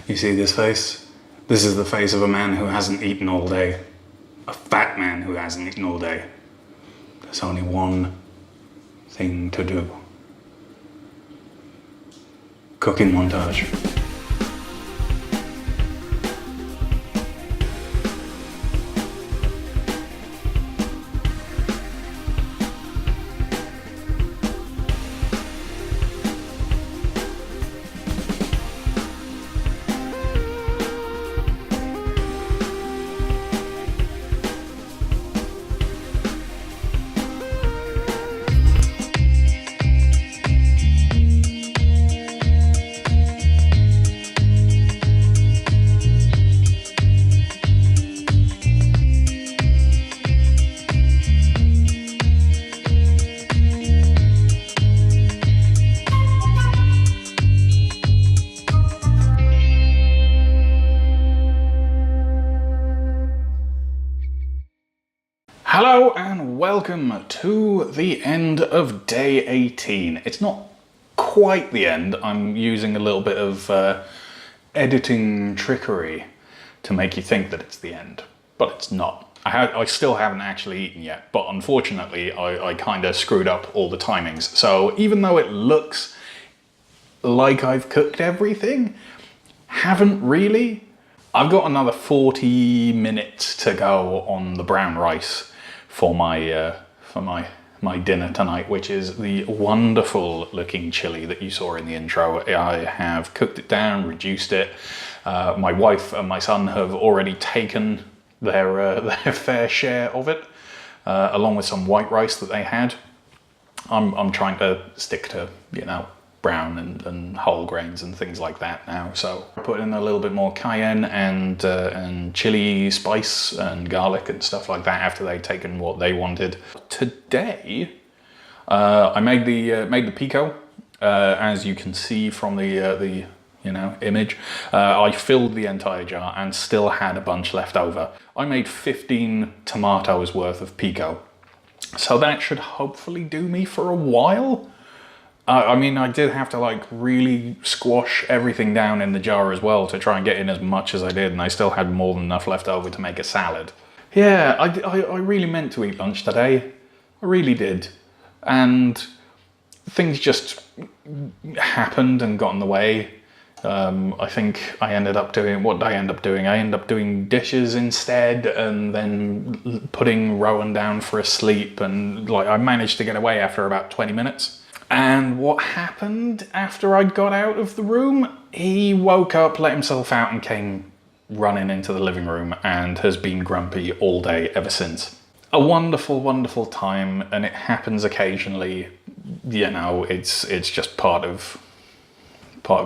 You see this face? This is the face of a man who hasn't eaten all day. A fat man who hasn't eaten all day. There's only one thing to do. Cooking montage. Hello and welcome to the end of day 18. It's not quite the end. I'm using a little bit of editing trickery to make you think that it's the end, but it's not. I still haven't actually eaten yet, but unfortunately I kind of screwed up all the timings. So even though it looks like I've cooked everything, haven't really. I've got another 40 minutes to go on the brown rice for my dinner tonight, which is the wonderful looking chili that you saw in the intro. I have cooked it down, reduced it. My wife and my son have already taken their fair share of it, along with some white rice that they had. I'm trying to stick to, you know, brown and whole grains and things like that now. So I put in a little bit more cayenne and chili spice and garlic and stuff like that after they'd taken what they wanted. Today I made the pico, as you can see from the image. I filled the entire jar and still had a bunch left over. I made 15 tomatoes worth of pico, so that should hopefully do me for a while. I mean, I did have to like really squash everything down in the jar as well to try and get in as much as I did, and I still had more than enough left over to make a salad. Yeah, I really meant to eat lunch today. I really did. And things just happened and got in the way. I think I ended up doing, what did I end up doing? I ended up doing dishes instead and then putting Rowan down for a sleep, and like I managed to get away after about 20 minutes. And what happened after I got out of the room? He woke up, let himself out and came running into the living room and has been grumpy all day ever since. A wonderful, wonderful time, and it happens occasionally. You know, it's just part of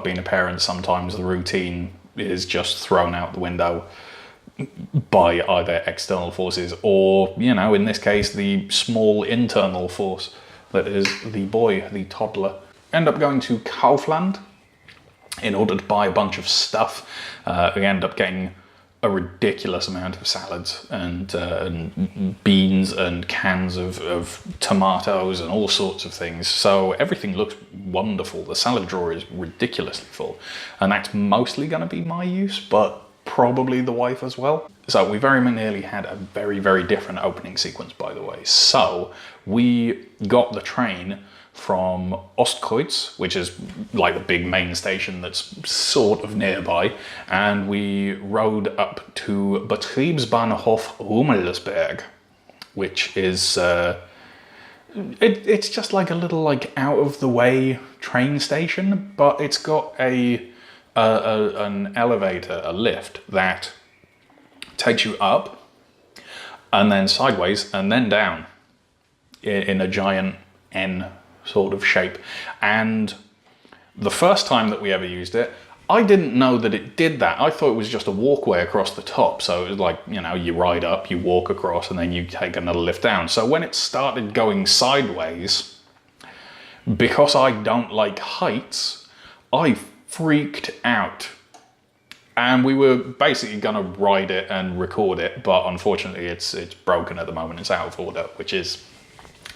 being a parent. Sometimes the routine is just thrown out the window by either external forces or, you know, in this case, the small internal force that is the boy, the toddler. End up going to Kaufland in order to buy a bunch of stuff. We end up getting a ridiculous amount of salads and beans and cans of tomatoes and all sorts of things. So everything looks wonderful. The salad drawer is ridiculously full, and that's mostly going to be my use, but probably the wife as well. So we very nearly had a very, very different opening sequence, by the way. So we got the train from Ostkreuz, which is like the big main station that's sort of nearby, and we rode up to Betriebsbahnhof Rummelsberg, which is it's just like a little like out of the way train station, but it's got an elevator, a lift that takes you up and then sideways and then down in a giant N sort of shape. And the first time that we ever used it, I didn't know that it did that. I thought it was just a walkway across the top. So it was like, you know, you ride up, you walk across, and then you take another lift down. So when it started going sideways, because I don't like heights, I freaked out. And we were basically gonna ride it and record it, but unfortunately it's broken at the moment. It's out of order, which is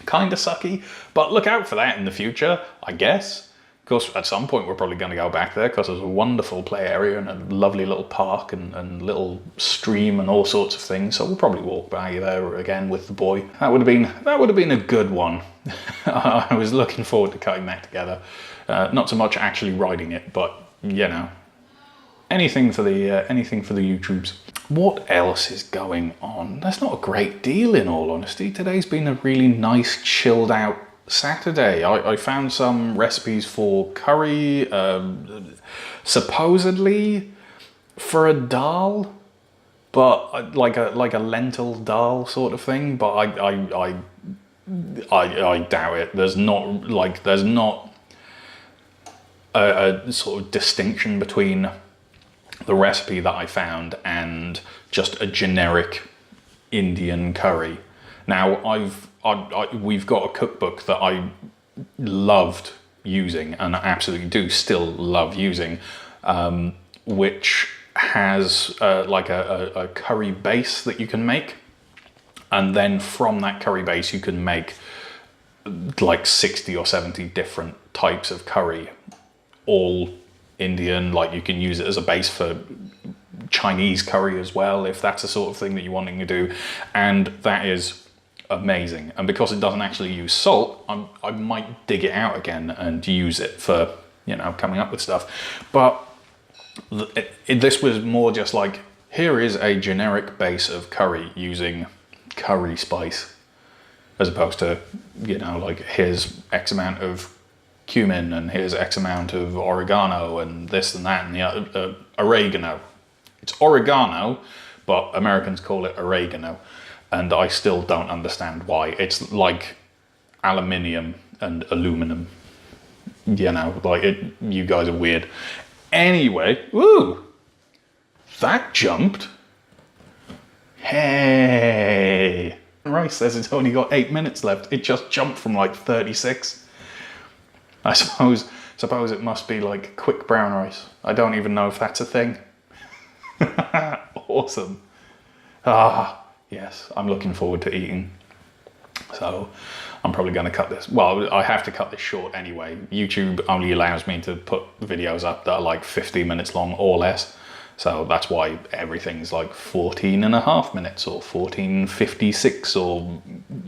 kind of sucky, but look out for that in the future, I guess, course, at some point we're probably going to go back there because there's a wonderful play area and a lovely little park and little stream and all sorts of things. So we'll probably walk by there again with the boy. That would have been a good one. I was looking forward to cutting that together. Not so much actually riding it, but you know, anything for the YouTubes. What else is going on? There's not a great deal, in all honesty. Today's been a really nice, chilled out Saturday. I found some recipes for curry, supposedly for a dal, but like a lentil dal sort of thing. But I doubt it. There's not a sort of distinction between the recipe that I found and just a generic Indian curry. Now we've got a cookbook that I loved using and I absolutely do still love using, which has like a curry base that you can make, and then from that curry base you can make like 60 or 70 different types of curry, all Indian. Like you can use it as a base for Chinese curry as well, if that's the sort of thing that you're wanting to do, and that is amazing. And because it doesn't actually use salt, I might dig it out again and use it for, you know, coming up with stuff. But this was more just like, here is a generic base of curry using curry spice, as opposed to, you know, like here's X amount of cumin and here's X amount of oregano and this and that and the other, oregano. It's oregano, but Americans call it oregano. And I still don't understand why. It's like aluminium and aluminum. You know, like you guys are weird. Anyway, woo! That jumped. Hey! Rice says it's only got 8 minutes left. It just jumped from like 36. I suppose it must be like quick brown rice. I don't even know if that's a thing. Awesome. Ah. Yes, I'm looking forward to eating. So I'm probably going to cut this. Well, I have to cut this short anyway. YouTube only allows me to put videos up that are like 15 minutes long or less. So that's why everything's like 14.5 minutes or 14:56 or,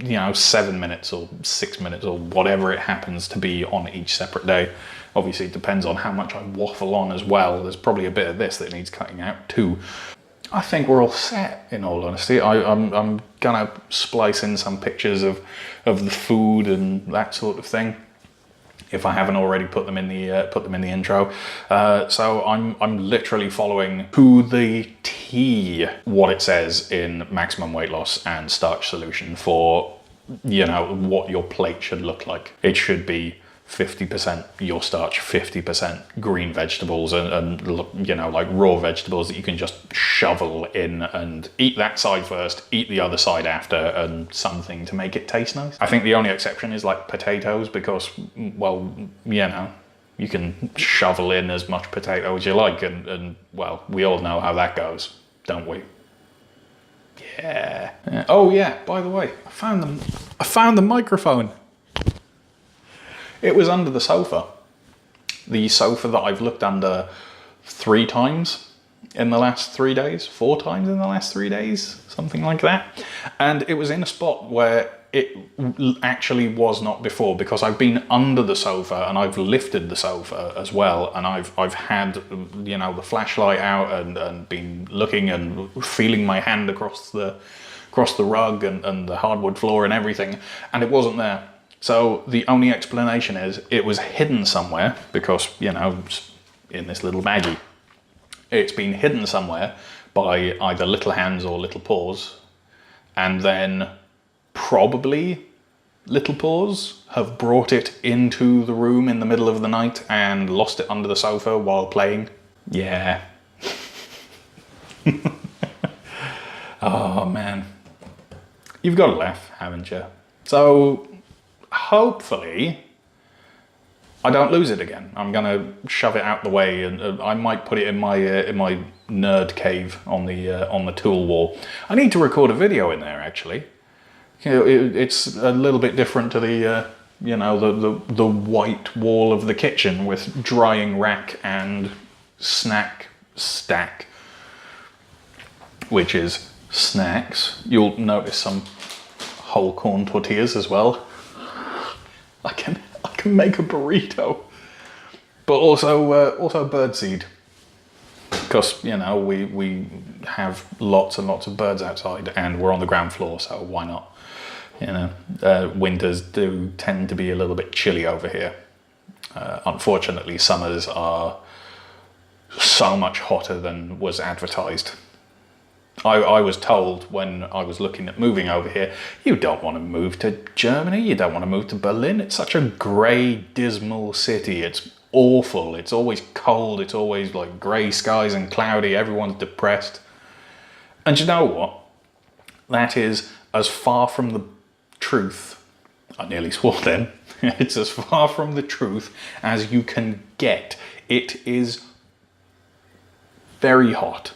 you know, 7 minutes or 6 minutes or whatever it happens to be on each separate day. Obviously, it depends on how much I waffle on as well. There's probably a bit of this that needs cutting out too. I think we're all set, in all honesty. I'm gonna splice in some pictures of the food and that sort of thing, if I haven't already put them in the intro. So I'm literally following to the T what it says in Maximum Weight Loss and Starch Solution for, you know, what your plate should look like. It should be 50% your starch, 50% green vegetables and you know, like raw vegetables that you can just shovel in and eat that side first, eat the other side after, and something to make it taste nice. I think the only exception is like potatoes because, well, you know, you can shovel in as much potato as you like and well, we all know how that goes, don't we? Yeah. Oh yeah, by the way, I found the microphone. It was under the sofa. The sofa that I've looked under 3 times in the last 3 days, 4 times in the last 3 days, something like that. And it was in a spot where it actually was not before, because I've been under the sofa and I've lifted the sofa as well. And I've had, you know, the flashlight out and been looking and feeling my hand across the rug and the hardwood floor and everything. And it wasn't there. So the only explanation is it was hidden somewhere because, you know, it's in this little baggie. It's been hidden somewhere by either little hands or little paws, and then probably little paws have brought it into the room in the middle of the night and lost it under the sofa while playing. Yeah. Oh man. You've got to laugh, haven't you? So hopefully I don't lose it again. I'm gonna shove it out the way, and I might put it in my nerd cave on the tool wall. I need to record a video in there actually. You know, it's a little bit different to you know, the white wall of the kitchen with drying rack and snack stack, which is snacks. You'll notice some whole corn tortillas as well. I can make a burrito, but also birdseed, because you know we have lots and lots of birds outside, and we're on the ground floor, so why not? You know, winters do tend to be a little bit chilly over here. Unfortunately, summers are so much hotter than was advertised. I was told when I was looking at moving over here, you don't want to move to Germany, you don't want to move to Berlin. It's such a grey, dismal city. It's awful. It's always cold. It's always like grey skies and cloudy. Everyone's depressed. And you know what? That is as far from the truth. I nearly swore then. It's as far from the truth as you can get. It is very hot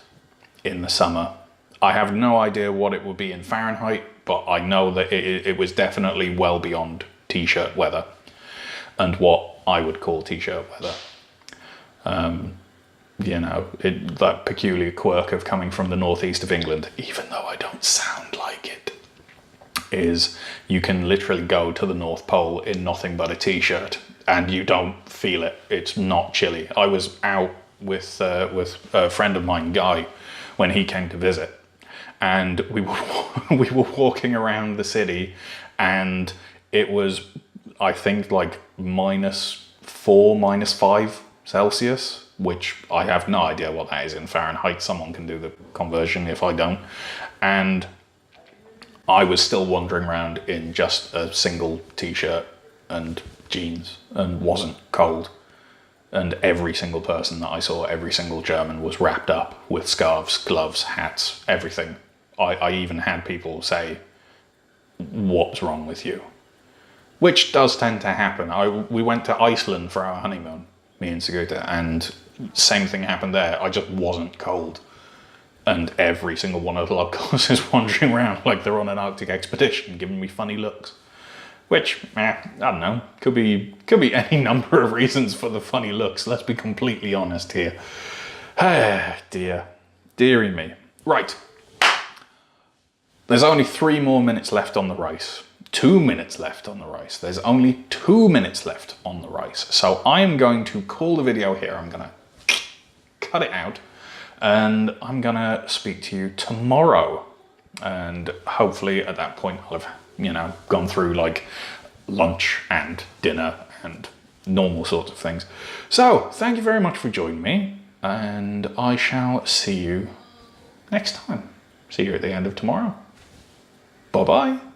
in the summer. I have no idea what it would be in Fahrenheit, but I know that it was definitely well beyond t-shirt weather and what I would call t-shirt weather. You know, that peculiar quirk of coming from the northeast of England, even though I don't sound like it, is you can literally go to the North Pole in nothing but a t-shirt and you don't feel it. It's not chilly. I was out with a friend of mine, Guy, when he came to visit, and we were walking around the city, and it was, I think, like -4, -5 Celsius, which I have no idea what that is in Fahrenheit. Someone can do the conversion if I don't. And I was still wandering around in just a single t-shirt and jeans and wasn't cold. And every single person that I saw, every single German, was wrapped up with scarves, gloves, hats, everything. I even had people say, "What's wrong with you?" Which does tend to happen. We went to Iceland for our honeymoon, me and Sigurda, and same thing happened there. I just wasn't cold. And every single one of the locals is wandering around like they're on an Arctic expedition, giving me funny looks. Which, I don't know, could be any number of reasons for the funny looks. Let's be completely honest here. Dearie me. Right. There's only 3 more minutes left on the race. 2 minutes left on the race. There's only 2 minutes left on the race. So I am going to call the video here. I'm going to cut it out. And I'm going to speak to you tomorrow. And hopefully at that point I'll have, you know, gone through like lunch and dinner and normal sorts of things. So thank you very much for joining me, and I shall see you next time. See you at the end of tomorrow. Bye bye.